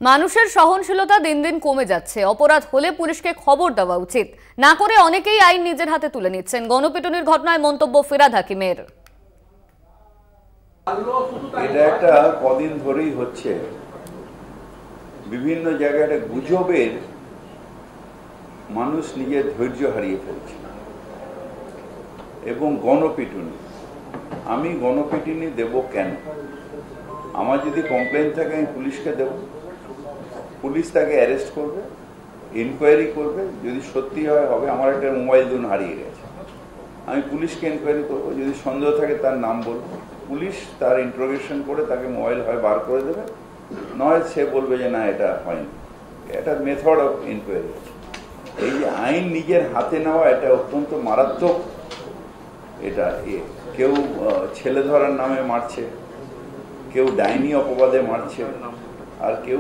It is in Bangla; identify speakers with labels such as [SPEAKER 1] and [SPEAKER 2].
[SPEAKER 1] মানুষের সহনশীলতা দিন দিন কমে যাচ্ছে। অপরাধ হলে পুলিশকে খবর দেওয়া উচিত, না করে অনেকেই আইন নিজের হাতে তুলে নিচ্ছেন। গণপিটুনির ঘটনায় মন্তব্য ফিরহাদ হাকিমের।
[SPEAKER 2] এটা একটা কদিন ধরেই হচ্ছে, বিভিন্ন জায়গায় গুজবের মানুষ নিজের ধৈর্য হারিয়ে ফেলছে এবং গণপিটুনি। আমি গণপিটুনি দেব কেন? আমার যদি কমপ্লেন থাকে আমি পুলিশকে দেব, পুলিশ তাকে অ্যারেস্ট করবে, ইনকোয়ারি করবে, যদি সত্যি হয় হবে। আমার একটা মোবাইল দুন হারিয়ে গেছে, আমি পুলিশকে ইনকোয়ারি করবো, যদি সন্দেহ থাকে তার নাম বলবো, পুলিশ তার ইন্টারোগেশন করে তাকে মোবাইল হয় বার করে দেবে, নয় সে বলবে যে না এটা হয়নি। এটা মেথড অফ ইনকোয়ারি। এই যে আইন নিজের হাতে নেওয়া, এটা অত্যন্ত মারাত্মক। এটা কেউ ছেলে ধরার নামে মারছে, কেউ ডাইনি অপবাদে মারছে, আর কেউ